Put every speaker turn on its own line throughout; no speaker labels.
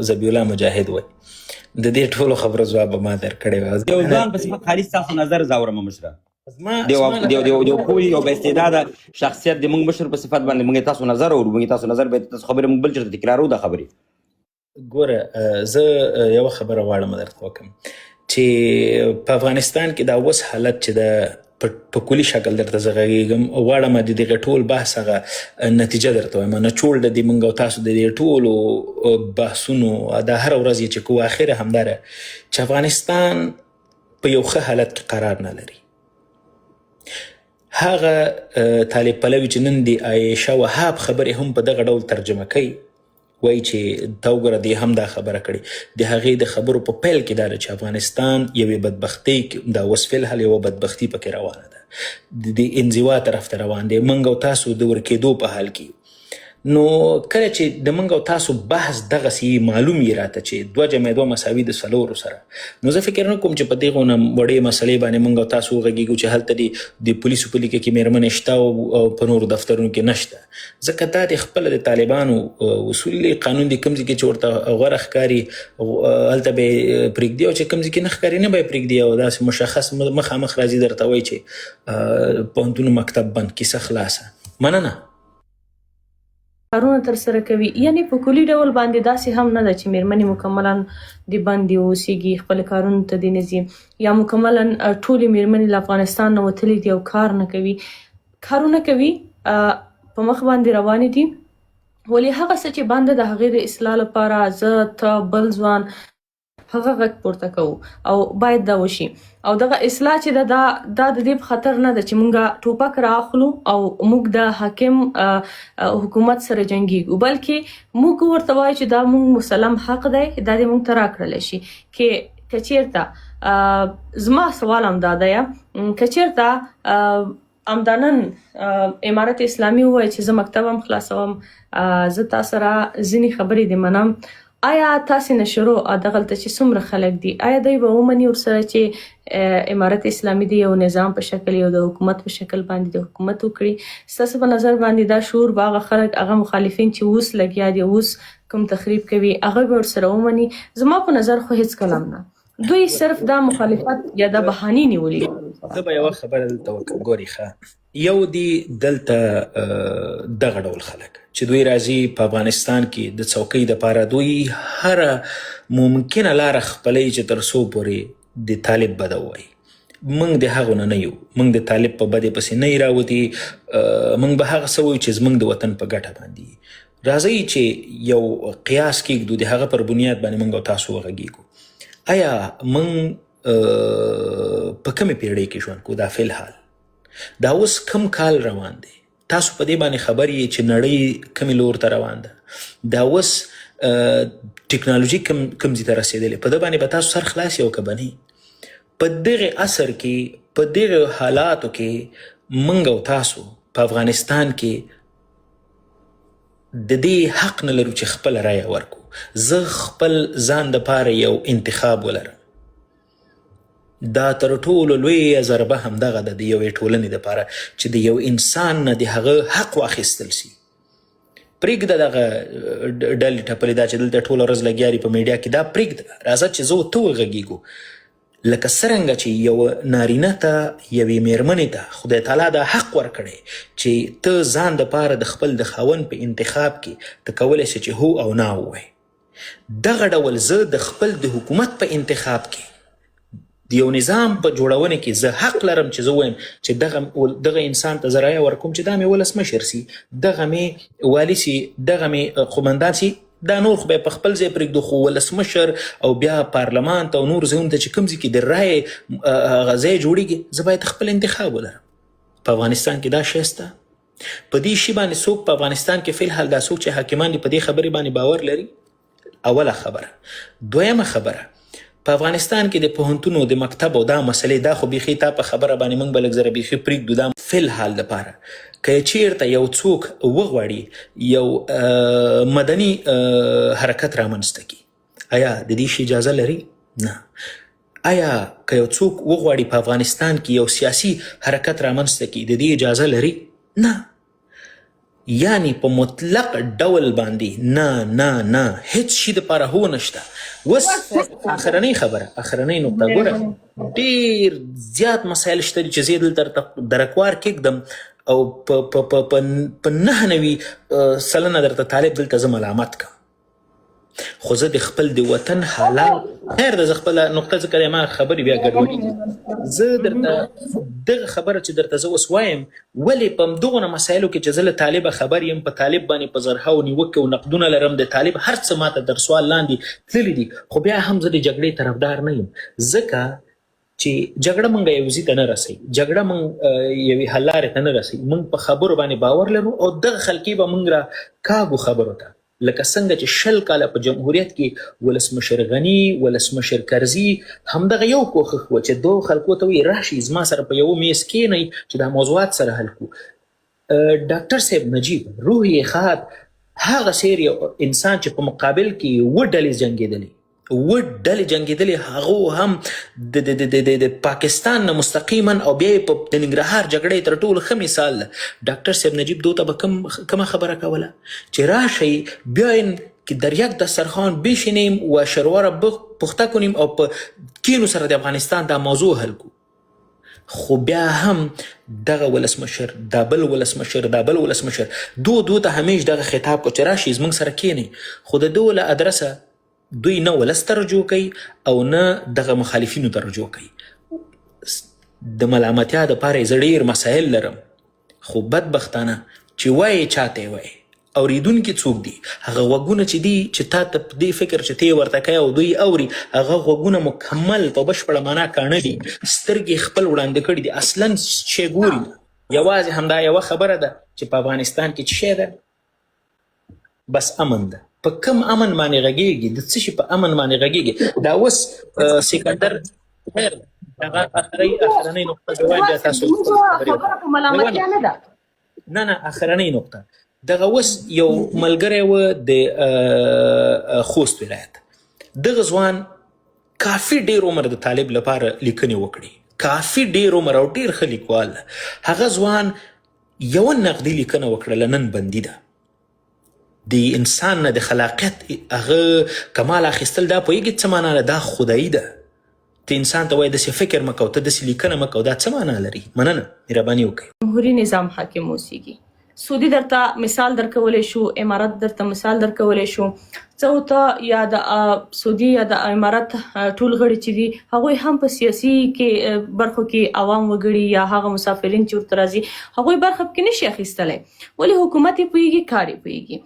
ذبیح الله مجاهد وای د دې ټولو خبرو ځواب به ما درکړی وای.
یو ځوان په صفت خالي ستاسو نظر ځورمه مشره
زما
یو پوه یو بااستعداده شخصیت د موږ مشر په صفت باندې موږ تاسو نظر اورو، موږ تاسو نظر به تاسو خبرې موږ بل چېرته تکرارو دا خبرې.
ګوره زه یوه خبره غواړم درته وکړم چې په افغانستان کې دا اوس حالت چې د په کلي شکل درته زه غږېږم غواړم د دغه ټول بحث هغه نتیجه درته وایم، نچوړ د دې موږ او تاسو د دې ټولو بحثونو دا هره ورځ یې چې کوو اخره همدا ده چې افغانستان په یو ښه حالت کې قرار نه لري. هغه طالب پلوي چې نن د عایشه وهاب خبرې هم په دغه ډول ترجمه کوي، وایي چې تا وګوره دې هم دا خبره کړې، د هغې د خبرو په پیل کې دا ده چې افغانستان یوې بدبختۍ دا اوس فلحال یوه بدبختي پکې روانه ده، د انزوا طرف ته روان دی، موږ او تاسو د ورکېدو په حال کې. نو کله چې د موږ او تاسو بحث دغسې معلوم یې راته چې 2 جمع 2 مساوي د 4 سره، نو زه فکر نه کوم چې په دغو نه وړې مسلې باندې موږ او تاسو وغږېږو چې هلته د پولیسو په لیکه کې مېرمنې شته او په نورو دفترونو کې نشته، ځکه دا د خپله د طالبانو اصول دی، قانون دی، کوم ځای کې چې ورته غوره ښکاري هلته به یې پرېږدي او چې کوم ځای کې نه ښکاري نه به یې پرېږدي، او داسې مشخص مخامخ راځي درته وایي چې پوهنتون مکتب بند، کیسه خلاصه. مننه.
کارونه ترسره کوي، یعنې په کلي ډول باندې داسې هم نه ده چې مېرمنې مکملا د بندې اوسېږي، خپل کارونو ته دې نه ځي، یا مکملا ټولې مېرمنې له افغانستان نه وتلي دي او کار نه کوي، کارونه کوي، په مخ باندې روانې دي. ولې هغه څه چې بنده د هغې د اصلاح لپاره زه ته بل ځوان هغه غږ پورته کوو او باید دا وشي. او دغه اصلاح چې ده دا د دې په خطر نه ده چې موږ ټوپک رااخلو او موږ د حاکم حکومت سره جنګیږو، بلکې موږ ورته وایو چې دا موږ مسلم حق دی، دا دې موږ ته راکړلی شي. که چېرته زما سوال همدا دی که چېرته همدانن امارت اسلامي ووایي چې زه مکتب هم خلاصوم، زه تا سره ځینې خبرې دې منم، آیا تاسې نشرو دغلته چې څومره خلک دي آیا دوی به ومني ورسره چې امارت اسلامي دی یو نظام په شکل یو د حکومت په شکل باندې د حکومت وکړي؟ ستاسو په نظر باندې دا شعور به هغه خلک هغه مخالفین چې اوس لګیا دي اوس کوم تخریب کوي هغه به ورسره ومني؟ زما په نظر خو هیڅ کله نه، دوی صرف دا مخالفت یا دا بهانې نیولي.
زه به یوه خبره دلته وکړم. ګورې ښه، یو دی دلته دغه ډول خلک چې دوی راځي په افغانستان کې د څوکۍ دپاره دوی هره ممکنه لاره خپلوي چې تر څو پورې د طالب بده ووایي. موږ د هغو نه یو، موږ د طالب په بدې پسې نه یې راوتي، موږ به هغه څه وایو چې زموږ د وطن په ګټه باندې. راځئ چې یو قیاس کېږدو، د هغه پر بنیاد باندې موږ او تاسو وغږېږو. آیا موږ په کومې پیړۍ کې ژوند کوو؟ دا فلحال دا اوس کم کال روان دی، تاسو په دې باندې خبر یې چې نړۍ کومې لور ته روان ده، دا اوس ټکنالوژي کوم ځای ته رسېدلې، په ده باندې به تاسو سر خلاص یې او که به نه. په دغې عصر کې په دغې حالاتو کې موږ او تاسو په افغانستان کې د دې حق نه لرو چې خپله رایه ورکو. زه خپل ځان دپاره یو انتخاب ولرم، دا تر ټولو لویه ضربه همدغه ده د یوې ټولنې دپاره چې د یو انسان نه د هغه حق واخیستل سي. پرېږده دغه ډلې ټپلې دا چې دلته ټوله ورځ لګیا دي په میډیا کې، دا پرېږده، راځه چې زه ته وغږېږو. لکه څرنګه چې یو نارینه ته یوې مېرمنې ته خدای تعالی دا حق ورکړی چې ته ځان دپاره د خپل د خاوند په انتخاب کې ته کولی شې چې هو او نه ووایې، دغه ډول زه د خپل د حکومت په انتخاب کې د یو نظام په جوړونه کې زه حق لرم چې زه وایم چې دغه انسان ته زه رایه ورکوم چې دا مې ولسمشر سي، دغه مې والي سي، دغه مې قومندان سي، دا نور خو به په خپل ځای پرېږدو، خو ولسمشر او بیا پارلمان ته او نور ځایونو ته چې کوم ځای کې د رایې هغه ځای جوړېږي، زه باید خپل انتخاب ولرم. په افغانستان کې دا شی شته؟ په دې شي باندې څوک په افغانستان کې فلحال دا څوک چې حاکمان دي په دې خبرې باندې باور لري؟ اوله خبره. دویمه خبره، په افغانستان کې د پوهنتونو د مکتب او دا مسلې دا خو بیخي تا په خبره باندې موږ به لږ زره بیخي پرېږدو، دا فلحال دپاره که چیرته یو څوک وغواړي یو مدني حرکت رامنځته کړي، آیا د دې شي اجازه لري؟ نه. آیا که یو څوک وغواړي په افغانستان کې یو سیاسي حرکت رامنځته کړي، د دې اجازه لري؟ نه. یعنی په مطلق ډول باندې نه هیڅ شي دپاره هو نشته. اوس اخرنۍ خبره، اخرنۍ نقطه، ګوره ډېر زیات مسایل شته چې زه دلته درکوار کېږدم او په 99% درته طالب دلته زه ملامت کړم، خو زه د خپل د وطن حالات خیر ده، زه خپله نقطه ځکه دی ما خبرې بیا ګډوډېږي، زه درته دغه خبره چې درته زه اوس وایم ولې په همدغونه مسایلو کې چې زه له طالبه خبر یم، په طالب باندې په زرهاو نیوکې او نقدونه لرم، د طالب هر څه ماته در سوال لاندې تللي دي، خو بیا هم زه د جګړې طرفدار نه یم، ځکه چې جګړه موږ یو ځای ته نه رسوي، جګړه موږ یوې حل لارې ته نه رسوي، موږ په خبرو باندې باور لرو او دغه خلکې به موږ را کاږو خبرو ته، لکه څنګه چې 20 کاله په جمهوریت کې ولسمشر غني، ولسمشر کرزي همدغه یو کوښښ و چې دو خلکو ته وایي راشي زما سره په یوه میز کښېنئ چې دا موضوعات سره حل کړو. ډاکټر صاحب نجیب روح یې ښاد هغه سیر یو انسان چې په مقابل کې 7 ډلې جنګېدلې، 7 ډلې جنګېدلې، هغو هم د پاکستان نه مستقیما او بیا یې په د ننګرهار جګړې تر ټولو ښه مثال ده. ډاکټر صاحب نجیب دو ته به کومه خبره کوله چې راشئ بیاین که در یک دسترخوان بشینیم و شروار پخته کنیم او په کینو سره د افغانستان دا موضوع حل کو، خو بیا هم دغه ولسمشر دا بل ولسمشر دو ته همیش دغه خطاب کو چې راشئ زموږ سره کینئ، خو د دو له ادرسه دوی نه ولس ته رجوع کوي او نه دغه مخالفینو ته رجوع کوي. د ملامتیا دپاره یې زه ډېر مسایل لرم، خو بدبختانه چې وایې چاته یې وایې، اورېدونکي څوک دي؟ هغه غوږونه چې دي چې تا ته په دې فکر چې ته یې ورته کوې او دوی اوري، هغه غوږونه مکمل په بشپړه معنا کاڼه دي، سترګې خپل وړاندې کړي دي، اصلا شی ګوري. یوازې همدا یوه خبره ده چې په افغانستان کې څه شی ده؟ بس امن ده. په کم امن باندې غږېږي؟ د څه شي په امن باندې غږېږي؟ دا اوس سکندر خیر هغه اخرنۍ نقطه جواب بیا تاسو
خبره په ملامتیا نه ده،
نه اخرنۍ نقطه دغه اوس یو ملګری و د خوست ولایت، دغه ځوان کافي ډېر عمر د طالب لپاره لیکنې وکړي، کافي ډېر عمر او ډېر ښه لیکوال، هغه ځوان یوه نقدي لیکنه وکړله نن بندي ده، د انسان نه د خلاقیت هغه کمال اخیستل، دا پوهېږي څه معنا ده؟ دا خدایي ده. ته انسان ته وایي داسې فکر مه کوه، ته داسې لیکنه مه کوه، دا څه معنا لري؟ مننه، مهرباني وکړئ.
جمهوري نظام حاکم اوسیږي، سعودي درته مثال درکولی شو، امارات درته مثال درکولی شو، څه ته یا د سعودي یا د امارات ټول غړي چې دي هغوی هم په سیاسي کې برخو کې عوام وګړي یا هغه مسافرین چې ورته راځي هغوی برخه پکې نشي اخیستلی، ولې حکومت یې پوهېږي، کار یې پوهېږي.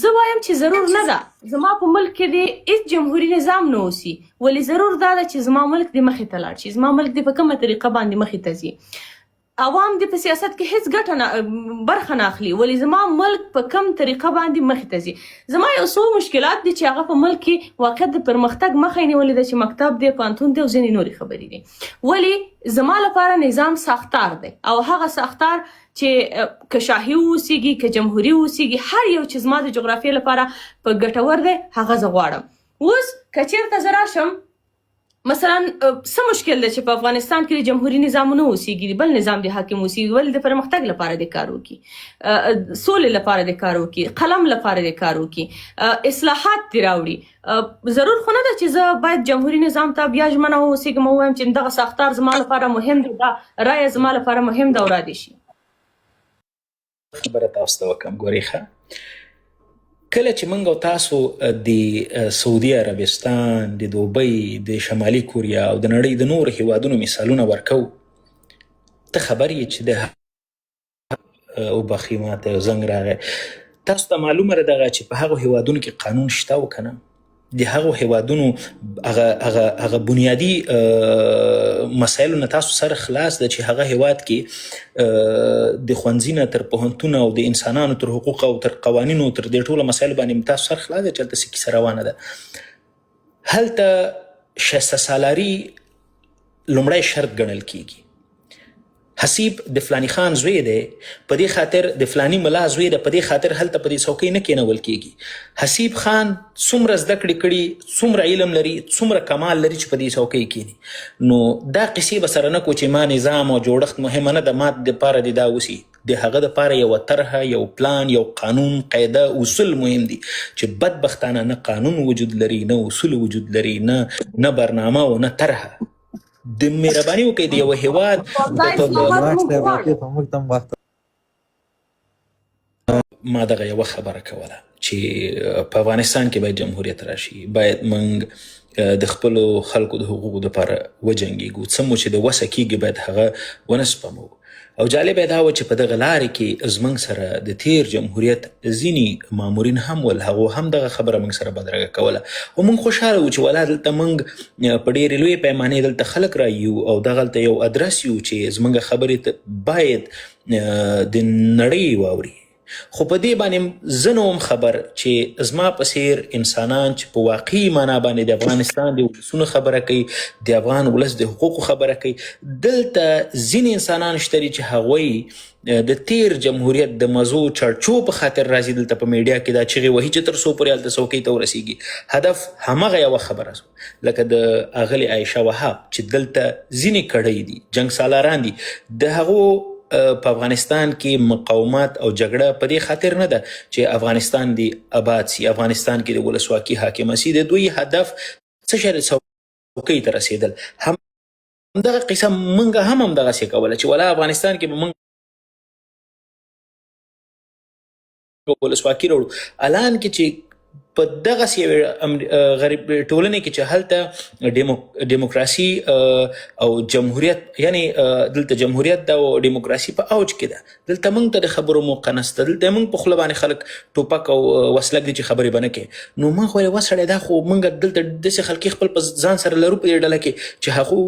زه وایم چې ضرور نه ده زما په ملک کې د هیڅ جمهوري نظام نه اوسي، ولې ضرور دا ده چې زما ملک د مخې ته لاړ شي، زما ملک د په کومه طریقه باندې مخې ته ځي، عوام د په سیاست کې هیڅ ګټه نه برخه نه اخلي، ولې زما ملک په کوم طریقه باندې مخې ته ځي. زما یو څو مشکلات دي چې هغه په ملک کې واقع د پرمختګ مخه یې نیولې ده چې مکتب دی، پوهنتون دی او ځینې نورې خبرې دي، ولې زما لپاره نظام ساختار دی او هغه ساختار چې که شاهي اوسیږي که جمهوري اوسیږي، هر یو چې زما د جغرافیې لپاره په ګټور دی هغه زه غواړم. اوس که چېرته زه راشم مثلا څه مشکل ده چې په افغانستان کې د جمهوري نظام نه اوسیږي، بل نظام د حاکم اوسیږي، ولې د پرمختګ لپاره د کار وکړي، سولې لپاره د کار وکړي، قلم لپاره د کار وکړي، اصلاحات دې راوړي. ضرور خو نه ده چې زه باید جمهوري نظام ته بیا ژمنه واوسېږم او ووایم چې دغه ساختار زما لپاره مهم دی، دا رایه زما لپاره مهم ده او را دې شي.
خبره تاسو ته وکړم، ګورئ ښه، کله چې موږ او تاسو د سعودي عربستان، د دوبۍ، د شمالي کوریا او د نړۍ د نورو هیوادونو مثالونه ورکو، ته خبر یې چې د وبخښئ ماته یو زنګ راغی، تاسو ته معلومه ده دغه چې په هغو هیوادونو کې قانون شته و که نه؟ د هغو هیوادونو هغه بنیادي مسایلو نه تاسو سره خلاص ده چې هغه هیواد کې د ښوونځي نه تر پوهنتون او د انسانانو تر حقوق او تر قوانینو تر دې ټولو مسایلو باندې تاسو سره خلاص ده چې هلته څه کیسه روانه ده. هلته شایسته سالاري لومړی شرط ګڼل کیږي. حسیب د فلانی خان زوی دی، په دې خاطر د فلانی ملا زوی دی، په دې خاطر هلته په دې څوکۍ نه کېنول کیږي. حسیب خان څومره زده کړې کړي، څومره علم لري، څومره کمال لري چې په دې څوکۍ کېني. نو دا قصې به سره نه کو چې ما نظام او جوړښت مهمه نه ده، ما دپاره دې دا اوسي. د هغه دپاره یوه طرحه، یو پلان، یو قانون، قاعده، اصول مهم دي چې بدبختانه نه قانون وجود لري، نه اصول وجود لري، نه برنامه او نه طرحه. د مهرباني وکړئ د یو هیواد ما دغه یوه خبره کوله چې په افغانستان کې باید جمهوریت راشي، باید موږ د خپلو خلکو د حقوقو دپاره وجنګېږو، څه مو چې د وسه کېږي باید هغه ونه سپمو. او جالبه دا و چې په دغه لارې کې زموږ سره د تیر جمهوریت ځینې مامورین هم ول، هغو هم دغه خبره موږ سره بدرګه کوله او موږ خوشحاله وو چې ولا دلته موږ په ډېرې لویې پیمانې دلته خلک رایو او دغلته یو ادرس یو چې زموږ خبرې باید د نړۍ واوري. خو په دې باندې زه نه وم خبر چې زما په څېر انسانان چې په واقعي معنا باندې د افغانستان د ولسونو خبره کوي، د افغان ولس د حقوقو خبره کوي، دلته ځینې انسانان شته دي چې هغوی د تیر جمهوریت د مزو چړچو په خاطر راځي دلته په میډیا کې دا چغې وهي چې تر څو پورې هلته څوکۍ ته ورسیږي. هدف همغه یوه خبره سو لکه د اغلې عایشه وهاب چې دلته ځینې کړۍ دي، جنګ سالاران دي، د هغو په افغانستان کې مقاومت او جګړه په دې خاطر نه ده چې افغانستان دی آباد سي، افغانستان کې د ولسواکي حاکمه سي. د دوی هدف څه شی څوکۍ ته رسېدل. همدغه قصه موږ هم همدغسې کوله چې ولا افغانستان کې به موږ ولسواکي راوړو. الان کې چې په دغسې یوې غریب ټولنې کې چې هلته ډیموکراسي او جمهوریت، یعنی دلته جمهوریت ده او ډیموکراسي په اوج کې ده، دلته موږ ته د خبرو موقع نشته، دلته موږ په خوله باندې خلک ټوپک او وسلک دي چې خبرې به نه کوي. نو موږ ویل وسړی دا خو موږ دلته داسې خلکي خپل په ځان سره لرو په دې ډله کې چې هغو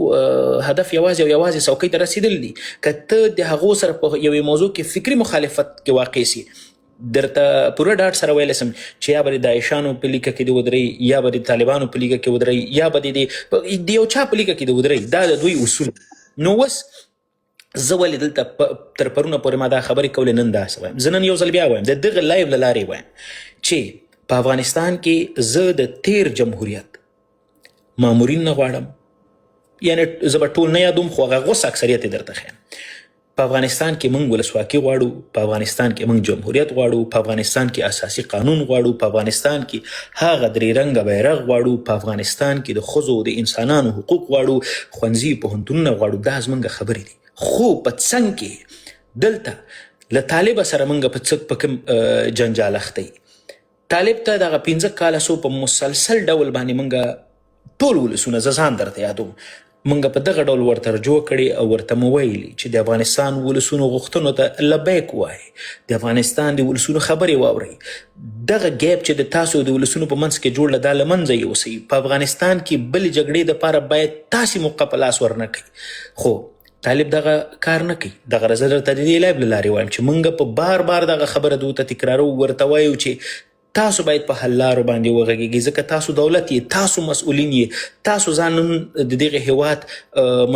هدف یوازې او یوازې څوکۍ ته رسېدل دي. که ته د هغو سره په یوې موضوع کې فکري مخالفت کې واقع سي، درته پوره ډاډ سره ویلی سم چې یا به د داعشانو په لیکه کې د ودرئ، یا به د طالبانو په لیکه کې ودرئ، یا به د یو چا په لیکه کې د ودرئ. دا د دوی اصول. نو اوس زه ولې دلته تر پرونه پورې ما دا خبرې کولې، نن داسې وایم. زه نن یو ځل بیا وایم، د دغه لایو له لارې وایم چې په افغانستان کې زه د تیر جمهوریت مامورین نه غواړم، یعنی زه به ټول نه یادوم خو هغه غوڅ اکثریت یې درته ښیم. په افغانستان کې موږ ولسواکي غواړو، په افغانستان کې موږ جمهوریت غواړو، په افغانستان کې اساسي قانون غواړو، په افغانستان کې هغه درې رنګه بیرغ غواړو، په افغانستان کې د ښځو د انسانانو حقوق غواړو، ښوونځي پوهنتونونه غواړو. دا زموږ خبرې دي. خو په څنګ کې دلته له طالب سره موږ په کوم جنجال اخته یو. طالب ته دغه 15 کاله سو په مسلسل ډول باندې موږ ټول ولسونه، زه ځان درته یادوم، موږ په دغه ډول ورته رجوع کړي او ورته مو ویلي چې د افغانستان ولسونو غوښتنو ته لبیک وایي، د افغانستان د ولسونو خبرې واورئ. دغه ګیپ چې د تاسو د ولسونو په منځ کې جوړ دا له منځه یوسئ. په افغانستان کې بلې جګړې دپاره باید تاسې موقع په لاس ورنه کوي. خو طالب دغه کار نه کوي. دغه زه درته د دې لایب له لارې وایم چې موږ په بار بار دغه خبره دوی ته تکرارو، ورته وایو چې تاسو باید په حل لارو باندې وغږیږئ، ځکه تاسو دولت یې، تاسو مسؤلین یې، تاسو ځان د دغه هیواد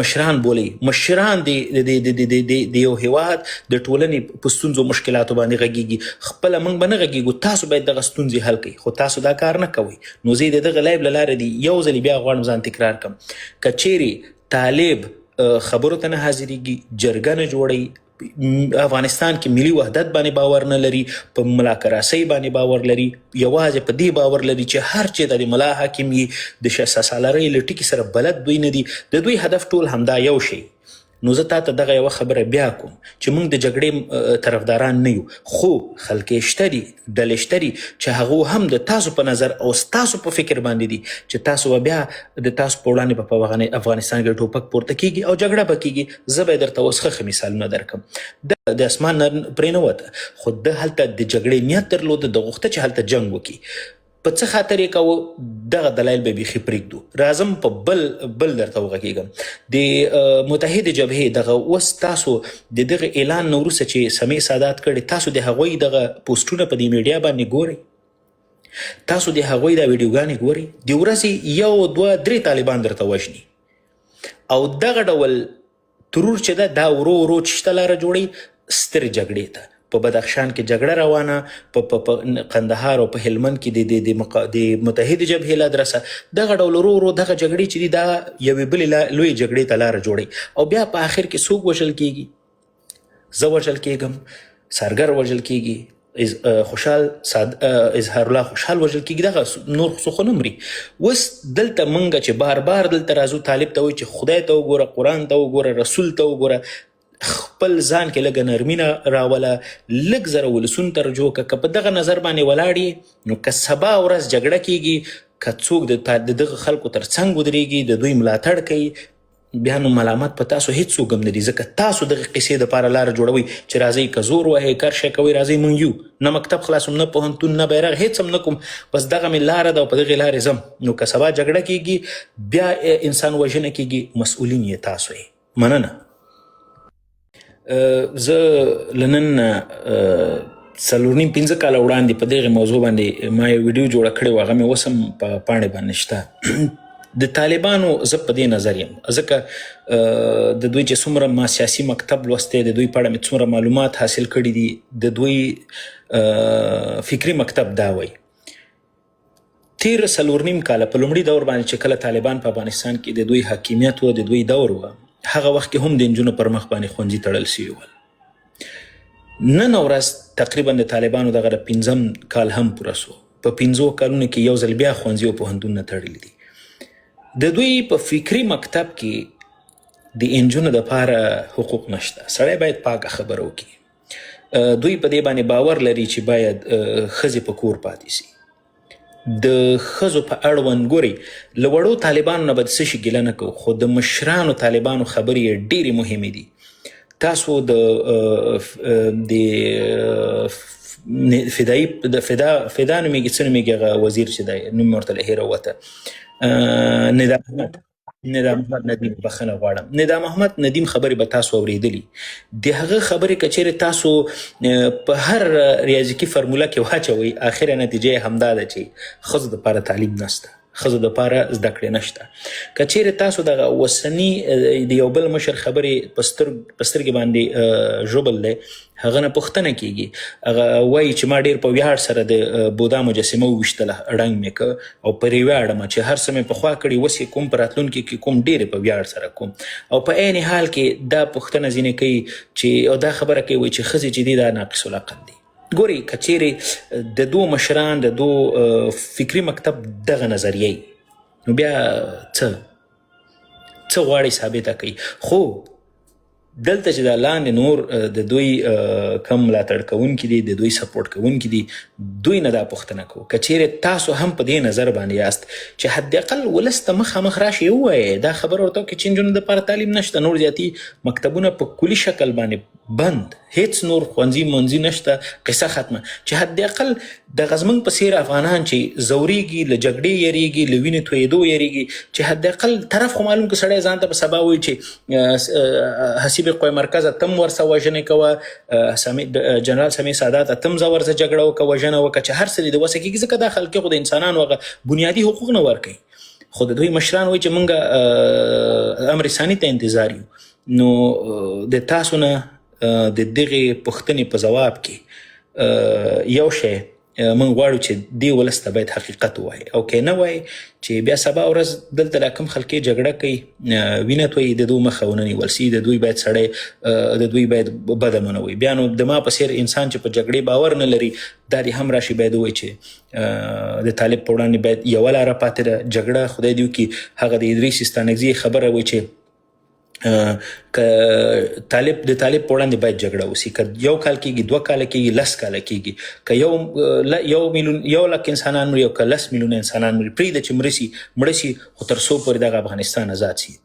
مشران بولئ. مشران د یو هیواد د ټولنې په ستونزو مشکلاتو باندې غږیږي. خپله موږ به نه غږیږو، تاسو باید دغه ستونزې حل کړئ، خو تاسو دا کار نه کوئ. نو زه د دغه لایب له لارې دی یو ځلې بیا غواړم ځان تکرار کړم، که چیرې طالب خبرو ته نه حاضرېږي، جرګه نه جوړوي، افغانستان کې ملي وحدت باندې باور نه لري، په ملاکراسۍ باندې باور لري، یوازې په دې باور لري چې هر چېرته د ملا حاکم یي، د سالارۍ له ټکي سره بلد دوی نه دي، د دوی هدف ټول همدا یو شی. نو زه تاته دغه یوه خبره بیا کوم چې موږ د جګړې طرفداران نه یو، خو خلک شته دي، ډلې شته دي چې هغو هم د تاسو په نظر او ستاسو په فکر باندې دي چې تاسو به بیا د تاسو په وړاندې په افغانستان کې ټوپک پورته کیږي او جګړه به کیږي. زه به یې درته اوس ښه مثالونه درکړم. د اسمان نه پرې نه وته، خو ده هلته د جګړې نیت درلوده، د غوښته چې هلته جنګ وکړي. په څه خاطر یې کوو دغه دلایل به بیخي پرېږدو. راځم په بل درته وغږېږم. د متحدې جبهې دغه اوس تاسو د دغه اعلان نه وروسته چې سمیع سادات کړی، تاسو د هغوی دغه پوسټونه په دې میډیا باندې ګورئ، تاسو د هغوی دا ویډیوګانې ګورئ. د ورځې 1 2 3 طالبان درته وژني او دغه ډول ترور چې ده دا ورو ورو چشته لاره جوړوي سترې جګړې ته. په بدخشان کې جګړه روانه، په قندهار او په هلمند کې د متحدې جبهې له ادرسه دغه ډول ورو ورو دغه جګړې چې دي دا یوې بلې لویې جګړې ته لاره جوړوي او بیا په آخر کې څوک وژل کیږي؟ زه وژل کېږم، سارګر وژل کېږي، خوشحال اظهار الله خوشحال وژل کېږي، دغه نور خو نه مري. اوس دلته موږ چې بار بار دلته راځو طالب ته وایي چې خدای ته وګوره، قرآن ته وګوره، رسول ته وګوره، خپل ځان کې لږه نرمینه راوله، لږ زره ولسونو ته رجوع که په دغه نظر باندې ولاړ نو که سبا ورځ جګړه کېږي، که څوک د دغه خلکو تر څنګ ودرېږي، د دوی ملاتړ کوي، بیا نو ملامت په تاسو هیڅوک هم نه دي، ځکه تاسو دغه قصې دپاره لاره جوړوئ چې راځئ که زور وهئ، کرشه کوئ، راځئ موږ یو، نه مکتب خلاصوم، نه پوهنتون، نه بیرغ، هیڅ هم نه کوم، بس دغه مې لاره ده او په دغې لارې ځم. نو که سبا جګړه کېږي، بیا انسان وژنه کېږي، مسؤلین یې تاسو یې. مننه. زه له نن 4.5 کاله وړاندې په دغې موضوع باندې ما یو ویډیو جوړه کړې وه، هغه مې اوس هم په پاڼې باندې شته. د طالبانو زه په دې نظر یم، ځکه د دوی چې څومره ما سیاسي مکتب لوستی، د دوی په اړه مې څومره معلومات حاصل کړي دي، د دوی فکري مکتب دا وایي. تیر 4.5 کاله په لومړي دور باندې چې کله طالبان په افغانستان کې د دوی حاکمیت و، د دوی دور و، هغه وخت کې هم د نجونو پر مخ باندې ښوونځي تړل سوي ول. نن ورځ تقریبا د طالبانو دغه 5م کال هم پوره سو، په 5 کالونو کې یو ځل بیا ښوونځي او پوهنتونونه تړلي دي. د دوی په فکري مکتب کې د انجونو دپاره حقوق نشته. سړی باید پاکه خبره وکړي. دوی په دې باندې باور لري چې باید ښځې په کور پاتې سي. د ښځو په اړوند ګورئ، له وړو طالبانو نه به د څه شي ګیله نه کوو، خو د مشرانو طالبانو خبرې یې ډېرې مهمې دي. تاسو د فدایي فدا نومېږي، څه نومېږي هغه وزیر چې دی، نوم مې ورته له هیره ووته، ندام محمد ندیم، بخښنه غواړم، ندام محمد ندیم خبرې به تاسو اورېدلي. د هغه خبرې که چیرې تاسو په هر ریاضیکي فرموله کې واچوئ، اخره نتیجه یې همدا ده چې ښځو دپاره تعلیم نشته، ښځو دپاره زده کړې نشته. که چیرې تاسو دغه اوسني د یو بل مشر خبرې په سترګې باندې ژوبل دی، هغه نه پوښتنه کېږي، هغه وایي چې ما ډېر په ویاړ سره د بودا مجسمه وویشتله، ړنګ مې که او پرې ویاړم چې هر څه مې پخوا کړي، اوس یې کوم، په راتلونکي کې کوم، ډېرې په ویاړ سره کوم. او په عین حال کې دا پوښتنه ځینې کوي چې او دا خبره کوي چې ښځې چې دي دا ناقص العقل دي. ګورئ، که چیرې د دو مشران، د دو فکري مکتب دغه نظریه، نو بیا څه غواړئ ثابته کوي. خو دلته چې دا لاندې نور د دوی کم ملاتړ کوونکي دي، د دوی سپورټ کوونکي دي، دوی نه دا پوښتنه کوو. که چیرې تاسو هم په دې نظر باندې یاست چې حد اقل ولس ته مخامخ راشي ووایئ، دا خبره ورته وکړئ چې نجونو دپاره تعلیم نشته، نور زیاتي مکتبونه په کلي شکل باندې بند، هیڅ نور ښوونځي منځي نشته، قصه ختمه. چې حد اقل دغه زموږ په څېر افغانان چې ځورېږي، له جګړې یریږي، له وینې تویېدو یریږي، چې حد اقل طرف خو معلوم که سړی ځان ته په سبا وایي چې حسیب قوی مرکز اتم ورسه وژنې کوه، جنرال سمیع سادات اتم ځه ورسه جګړه وکړه، وژنه وکړه، چې هر څه دې د وسه کېږي، ځکه دا خلک خو د انسانانو هغه بنیادي حقوق نه ورکوي. خو د دوی مشران وایي چې موږ امر ثاني ته انتظار یو. نو د تاسو نه د دغې پوښتنې په ځواب کې یو شی موږ غواړو چې دې ولس ته باید حقیقت ووایي، او که نه وایي چې بیا سبا ورځ دلته دا کوم خلک جګړه کوي، وینه تویي، د دوی مخه ونه نیول سي، د دوی باید سړی، د دوی باید بدمونه وایي. بیا نو د ما په څېر انسان چې په جګړې باور نه لري، دا دې هم راشي باید ووایي چې د طالب په وړاندې باید یوه لاره پاتې ده، جګړه خدای دې وکړي هغه د ادریس ستانکزي خبره وایي چې که طالب په وړاندې باید جګړه وسي، که 1 کال کېږي، 2 کاله کېږي، 10 کاله کېږي، که 1 لک انسانان مري او که 10 میلیونه انسانان مري، پرېږده چې مړه سي، خو تر څو پورې دغه افغانستان ازاد سي.